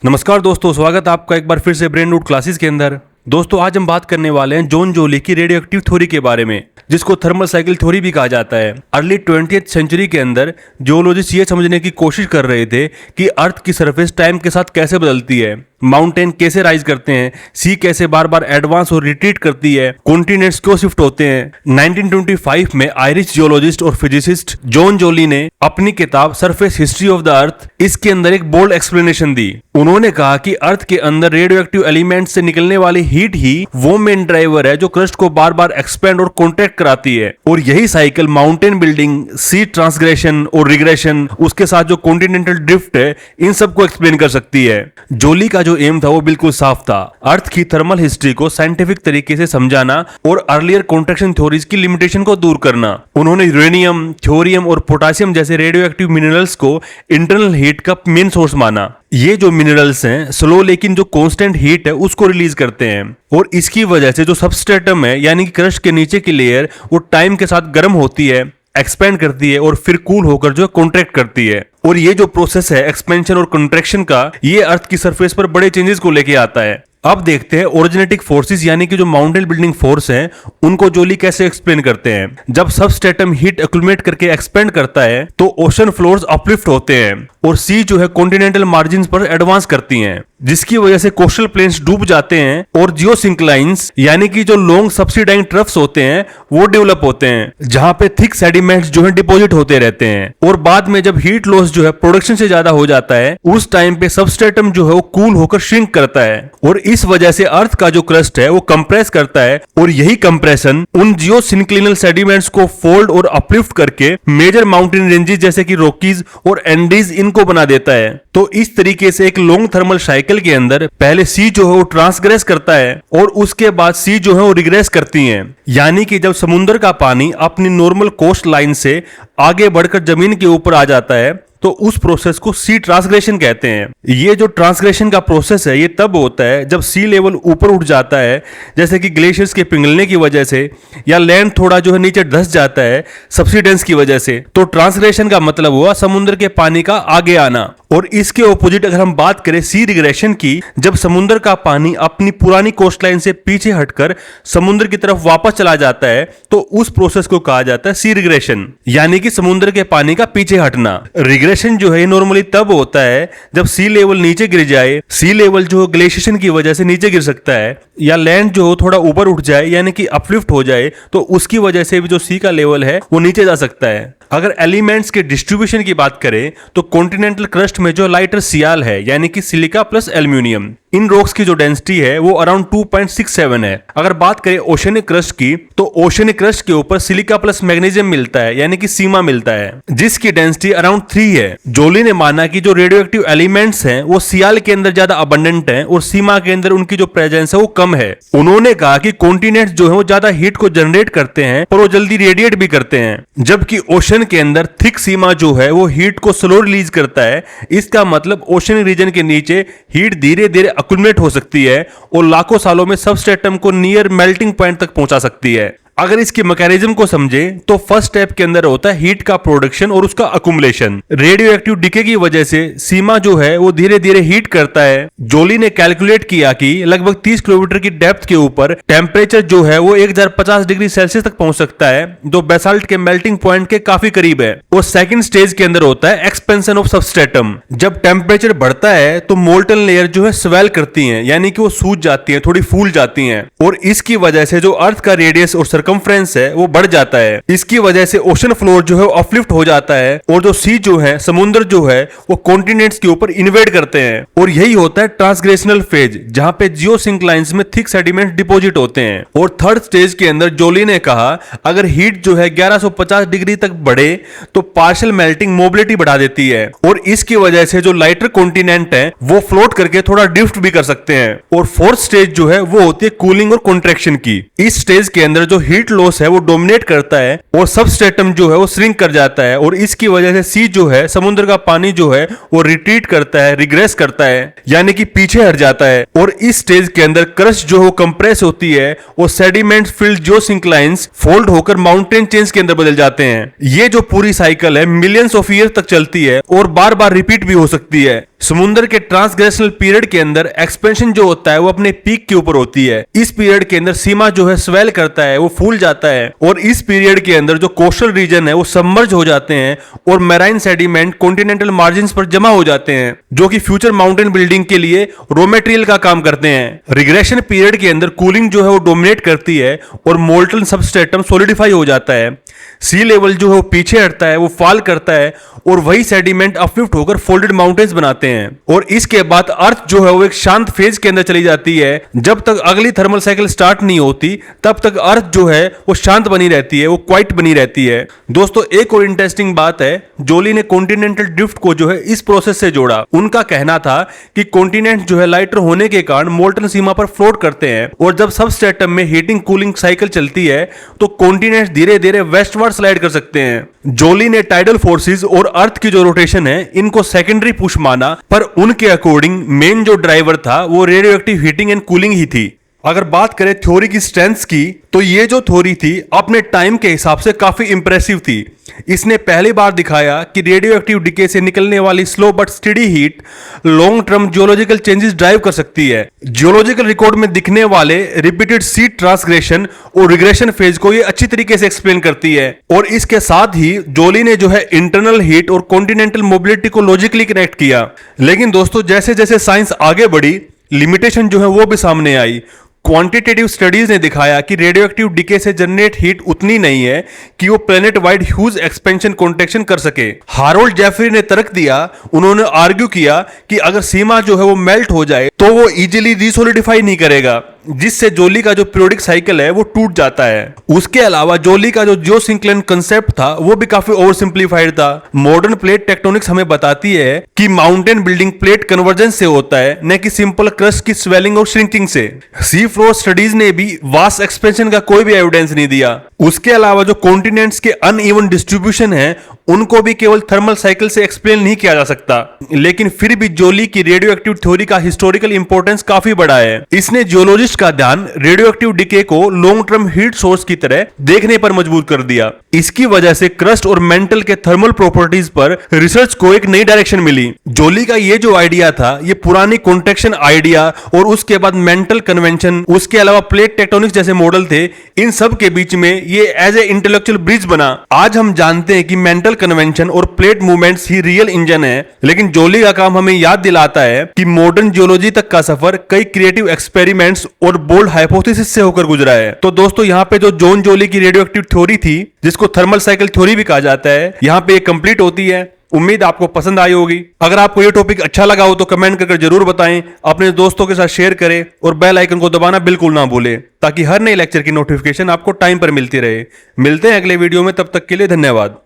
नमस्कार दोस्तों, स्वागत है आपका एक बार फिर से ब्रेन रूट क्लासेस के अंदर। दोस्तों आज हम बात करने वाले हैं जॉन जोली की रेडियो एक्टिव थ्योरी के बारे में, जिसको थर्मल साइकिल थ्योरी भी कहा जाता है। अर्ली 20th सेंचुरी के अंदर जियोलॉजिस्ट ये समझने की कोशिश कर रहे थे कि अर्थ की सरफेस टाइम के साथ कैसे बदलती है, माउंटेन कैसे राइज करते हैं, सी कैसे बार बार एडवांस और रिट्रीट करती है, कॉन्टिनेंट्स क्यों शिफ्ट होते हैं। 1925 में आयरिश जियोलॉजिस्ट और फिजिसिस्ट जॉन जोली ने अपनी किताब surface history of the earth इसके अंदर एक बोल्ड एक्सप्लेनेशन दी। उन्होंने कहा कि अर्थ के अंदर रेडियो एक्टिव एलिमेंट से निकलने वाली हीट ही वो मेन ड्राइवर है जो क्रस्ट को बार बार एक्सपेंड और कॉन्ट्रैक्ट कराती है, और यही साइकिल माउंटेन बिल्डिंग, सी ट्रांसग्रेशन और रिग्रेशन, उसके साथ जो कॉन्टिनेंटल ड्रिफ्ट है, इन सबको एक्सप्लेन कर सकती है। जोली का जो एम था वो बिल्कुल साफ था, अर्थ की थर्मल हिस्ट्री को साइंटिफिक तरीके से समझाना और अर्लियर कॉन्ट्रैक्शन थ्योरीज की लिमिटेशन को दूर करना। उन्होंने यूरेनियम, थ्योरियम और पोटेशियम जैसे रेडियो एक्टिव मिनरल्स को इंटरनल हीट का मेन सोर्स माना। ये जो मिनरल्स हैं स्लो लेकिन जो कांस्टेंट हीट है उसको रिलीज करते हैं, और इसकी वजह से जो सबस्ट्रेटम है यानी कि क्रस्ट के नीचे की लेयर वो टाइम के साथ गर्म होती है, एक्सपेंड करती है और फिर कूल होकर जो कॉन्ट्रैक्ट करती है। और ये जो प्रोसेस है एक्सपेंशन और कॉन्ट्रैक्शन का, ये अर्थ की सरफेस पर बड़े चेंजेस को लेके आता है। अब देखते हैं ओरिजिनेटिक फोर्सेस यानी कि जो माउंटेन बिल्डिंग फोर्स हैं उनको जोली कैसे एक्सप्लेन करते हैं। जब सबस्ट्रेटम हीट एक्यूमुलेट करके एक्सपेंड करता है तो ओशन फ्लोर्स अपलिफ्ट होते हैं और सी जो है कॉन्टिनेंटल मार्जिन पर एडवांस करती हैं, जिसकी वजह से कोस्टल प्लेन्स डूब जाते हैं और जियोसिंक्लाइंस यानी कि जो लॉन्ग सब्सिडाइंग ट्रफ्स होते हैं वो डेवलप होते हैं, जहां पे थिक सेडिमेंट्स जो है डिपॉजिट होते रहते हैं। और बाद में जब हीट लॉस जो है प्रोडक्शन से ज्यादा हो जाता है, उस टाइम पे सबस्ट्रेटम जो है वो कूल होकर श्रिंक करता है, और इस वजह से अर्थ का जो क्रस्ट है वो कंप्रेस करता है, और यही कंप्रेशन उन जियोसिंक्लिनल सेडिमेंट्स को फोल्ड और अपलिफ्ट करके मेजर माउंटेन रेंजेस जैसे कि रॉकीज और एंडीज इनको बना देता है। तो इस तरीके से एक लॉन्ग थर्मल साइकिल के अंदर पहले सी जो है वो ट्रांसग्रेस करता है और उसके बाद सी जो है वो रिग्रेस करती है, यानी कि जब समुद्र का पानी अपनी नॉर्मल कोस्ट लाइन से आगे बढ़कर जमीन के ऊपर आ जाता है तो उस प्रोसेस को सी ट्रांसग्रेशन कहते हैं। ये जो ट्रांसग्रेशन का प्रोसेस है ये तब होता है जब सी लेवल ऊपर उठ जाता है, जैसे कि ग्लेशियर्स के पिघलने की वजह से, या लैंड थोड़ा जो है नीचे धंस जाता है सब्सिडेंस की वजह से। तो ट्रांसग्रेशन का मतलब हुआ समुद्र के पानी का आगे आना। और इसके ऑपोजिट अगर हम बात करें सी रिग्रेशन की, जब समुद्र का पानी अपनी पुरानी कोस्टलाइन से पीछे हटकर समुद्र की तरफ वापस चला जाता है तो उस प्रोसेस को कहा जाता है सी रिग्रेशन, यानी कि समुद्र के पानी का पीछे हटना। रिग्रेशन जो है नॉर्मली तब होता है जब सी लेवल नीचे गिर जाए, सी लेवल जो ग्लेशिएशन की वजह से नीचे गिर सकता है, या लैंड जो थोड़ा ऊपर उठ जाए यानी कि अपलिफ्ट हो जाए, तो उसकी वजह से भी जो सी का लेवल है वो नीचे जा सकता है। अगर एलिमेंट्स के डिस्ट्रीब्यूशन की बात करें तो कॉन्टिनेंटल क्रस्ट में जो लाइटर सियाल है यानी कि silica plus aluminium, in rocks की जो डेंसिटी है वो अराउंड 2.67 है। अगर बात करें ओशनिक क्रस्ट की तो ओशनिक क्रस्ट के ऊपर सिलिका प्लस मैग्नीशियम मिलता है यानी कि सीमा मिलता है, जिसकी डेंसिटी अराउंड 3 है। जोली ने माना कि जो रेडियो एक्टिव एलिमेंट्स हैं वो सियाल के अंदर ज्यादा अबंडेंट हैं और सीमा के अंदर उनकी जो प्रेजेंस है वो कम है। उन्होंने कहा कि कॉन्टिनेंट्स जो है वो ज्यादा हीट को जनरेट करते हैं और वो जल्दी रेडिएट भी करते हैं, जबकि ओशन के अंदर थिक सीमा जो है वो हीट को स्लो रिलीज करता है। इसका मतलब ओशन रीजन के नीचे हीट धीरे धीरे अक्यूमुलेट हो सकती है और लाखों सालों में सबस्ट्रेटम को नियर मेल्टिंग पॉइंट तक पहुंचा सकती है। अगर इसके मैकेनिज्म को समझें तो फर्स्ट स्टेप के अंदर होता है हीट का प्रोडक्शन और उसका अकुमुलेशन। रेडियो एक्टिव डिके की वजह से सीमा जो है वो धीरे धीरे हीट करता है। जोली ने कैलकुलेट किया कि लगभग 30 किलोमीटर की डेप्थ के ऊपर टेम्परेचर जो है वो 1050 डिग्री सेल्सियस तक पहुंच सकता है, जो बेसाल्ट के मेल्टिंग पॉइंट के काफी करीब है। और सेकंड स्टेज के अंदर होता है एक्सपेंशन ऑफ सबस्ट्रेटम। जब टेम्परेचर बढ़ता है तो मोल्टन लेयर जो है स्वेल करती है यानी कि वो सूज जाती है, थोड़ी फूल जाती है, और इसकी वजह से जो अर्थ का रेडियस और सर्कमफ्रेंस है वो बढ़ जाता है। इसकी वजह से ओशन फ्लोर जो है अपलिफ्ट हो जाता है और जो सी जो है, समुद्र जो है, वो कॉन्टिनेंट्स के ऊपर इन्वेड करते हैं। और यही होता है ट्रांसग्रेशनल फेज, जहां पे जियोसिंक्लाइंस में थिक सेडिमेंट डिपॉजिट होते हैं। और थर्ड स्टेज के अंदर जोली ने कहा अगर हीट जो है 1150 डिग्री तक बढ़े तो पार्शियल मेल्टिंग मोबिलिटी बढ़ा देती है, और इसकी वजह से जो लाइटर कॉन्टिनेंट है वो फ्लोट करके थोड़ा ड्रिफ्ट भी कर सकते हैं। और फोर्थ स्टेज जो है वो होती है कूलिंग और कॉन्ट्रैक्शन की। इस स्टेज के अंदर जो हीट लॉस है वो डोमिनेट करता है और सबस्ट्रेटम जो है वो श्रिंक कर जाता है, और इसकी वजह से सी जो है, समुद्र का पानी जो है वो रिट्रीट करता है, रिग्रेस करता है, यानी कि पीछे हट जाता है। और इस स्टेज के अंदर क्रस्ट जो है वो कंप्रेस होती है और सेडिमेंट फिल्ड जियोसिंक्लाइंस फोल्ड होकर माउंटेन चेन्स के अंदर बदल जाते हैं। ये जो पूरी साइकिल है मिलियंस ऑफ ईयर तक चलती है और बार बार रिपीट भी हो सकती है। समुद्र के ट्रांसग्रेशनल पीरियड के अंदर एक्सपेंशन जो होता है वो अपने पीक के ऊपर होती है। इस पीरियड के अंदर सीमा जो है स्वेल करता है, वो फूल जाता है और इस पीरियड के अंदर जो कोस्टल रीजन है वो सबमर्ज हो जाते हैं और मैराइन सेडिमेंट कॉन्टिनेंटल मार्जिन पर जमा हो जाते हैं, जो कि फ्यूचर माउंटेन बिल्डिंग के लिए रॉ मटेरियल का काम करते हैं। रिग्रेशन पीरियड के अंदर कूलिंग जो है वो डोमिनेट करती है और मोल्टन सबस्ट्रेटम सॉलिडिफाई हो जाता है। सी लेवल जो है वो पीछे हटता है, वो फॉल करता है और वही सेडिमेंट अपलिफ्ट होकर फोल्डेड माउंटेन्स बनाते हैं और इसके बाद अर्थ जो है वो एक शांत फेज के अंदर चली जाती है। जब तक अगली थर्मल साइकिल स्टार्ट नहीं होती तब तक अर्थ जो है वो शांत बनी रहती है, वो क्वाइट बनी रहती है। दोस्तों एक और इंटरेस्टिंग बात है, जोली ने कॉन्टिनेंटल ड्रिफ्ट को जो है इस प्रोसेस से जोड़ा। उनका कहना था कि कॉन्टिनेंट जो है लाइटर होने के कारण मोल्टन सीमा पर फ्लोट करते हैं और जब सबस्ट्रेटम में हीटिंग कूलिंग साइकिल चलती है तो कॉन्टिनेंट धीरे धीरे वेस्टवर्ड स्लाइड कर सकते हैं। जोली ने टाइडल फोर्सेस और अर्थ की जो रोटेशन है इनको सेकेंडरी पुश माना, पर उनके अकॉर्डिंग मेन जो ड्राइवर था वो radio active heating and cooling ही थी। अगर बात करें थ्योरी की स्ट्रेंथ्स की तो ये जो थ्योरी थी अपने टाइम के हिसाब से काफी इंप्रेसिव थी। इसने पहली बार दिखाया कि रेडियो एक्टिव डिके से निकलने वाली slow but steady heat long term geological changes drive कर सकती है। जियोलॉजिकल रिकॉर्ड में दिखने वाले रिपीटेड सीट ट्रांसग्रेशन और रिग्रेशन फेज को ये अच्छी तरीके से एक्सप्लेन करती है। और इसके साथ ही जोली ने जो है इंटरनल हीट और कॉन्टिनेंटल मोबिलिटी को लॉजिकली कनेक्ट किया। लेकिन दोस्तों जैसे जैसे साइंस आगे बढ़ी लिमिटेशन जो है वो भी सामने आई। क्वांटिटेटिव स्टडीज ने दिखाया कि रेडियोएक्टिव डिके से जनरेट हीट उतनी नहीं है कि वो planet wide huge expansion contraction कर सके। हारोल्ड जेफरी ने तर्क दिया, उन्होंने आर्ग्यू किया कि अगर सीमा जो है वो मेल्ट हो जाए तो वो इजीली रिसोलिडिफाई नहीं करेगा, जिससे जोली का जो पीरियोडिक साइकिल है वो टूट जाता है। उसके अलावा जोली का जो जियोसिंक्लिन कंसेप्ट था वो भी काफी ओवर सिंप्लीफाइड था। मॉडर्न प्लेट टेक्टोनिक्स हमें बताती है कि माउंटेन बिल्डिंग प्लेट कन्वर्जेंस से होता है, न कि सिंपल क्रस्ट की स्वेलिंग और श्रिंकिंग से। सी फ्लोर स्टडीज ने भी वास्ट एक्सपेंशन का कोई भी एविडेंस नहीं दिया। उसके अलावा जो कॉन्टिनेंट्स के अनइवन डिस्ट्रीब्यूशन है उनको भी केवल थर्मल साइकिल से एक्सप्लेन नहीं किया जा सकता। लेकिन फिर भी जोली की रेडियो एक्टिव थ्योरी का हिस्टोरिकल इंपॉर्टेंस काफी बड़ा है। इसने जियोलॉजिस्ट का ध्यान रेडियो एक्टिव डिके को लॉन्ग टर्म हीट सोर्स की तरह देखने पर मजबूर कर दिया। इसकी वजह से क्रस्ट और मेंटल के थर्मल प्रॉपर्टीज पर रिसर्च को एक नई डायरेक्शन मिली। जोली का ये जो आइडिया था ये पुरानी कॉन्ट्रैक्शन आइडिया और उसके बाद मेंटल कन्वेंशन, उसके अलावा प्लेट टेक्टोनिक्स जैसे मॉडल थे, इन सब के बीच में ये एज ए इंटेलेक्चुअल ब्रिज बना। आज हम जानते हैं कि मेंटल कन्वेंशन और प्लेट मूवमेंट्स ही रियल इंजन है, लेकिन जोली का काम हमें याद दिलाता है कि मॉडर्न जियोलॉजी तक का सफर कई क्रिएटिव एक्सपेरिमेंट्स और बोल्ड हाइपोथेसिस से होकर गुजरा है। तो दोस्तों यहाँ पे जो जॉन जोली की रेडियो एक्टिव थ्योरी थी, जिसको थर्मल साइकिल थ्योरी भी कहा जाता है, यहाँ पे ये कंप्लीट होती है। उम्मीद आपको पसंद आई होगी। अगर आपको ये टॉपिक अच्छा लगा हो तो कमेंट करके जरूर बताएं, अपने दोस्तों के साथ शेयर करें और बेल आइकन को दबाना बिल्कुल ना भूलें, ताकि हर नए लेक्चर की नोटिफिकेशन आपको टाइम पर मिलती रहे। मिलते हैं अगले वीडियो में, तब तक के लिए धन्यवाद।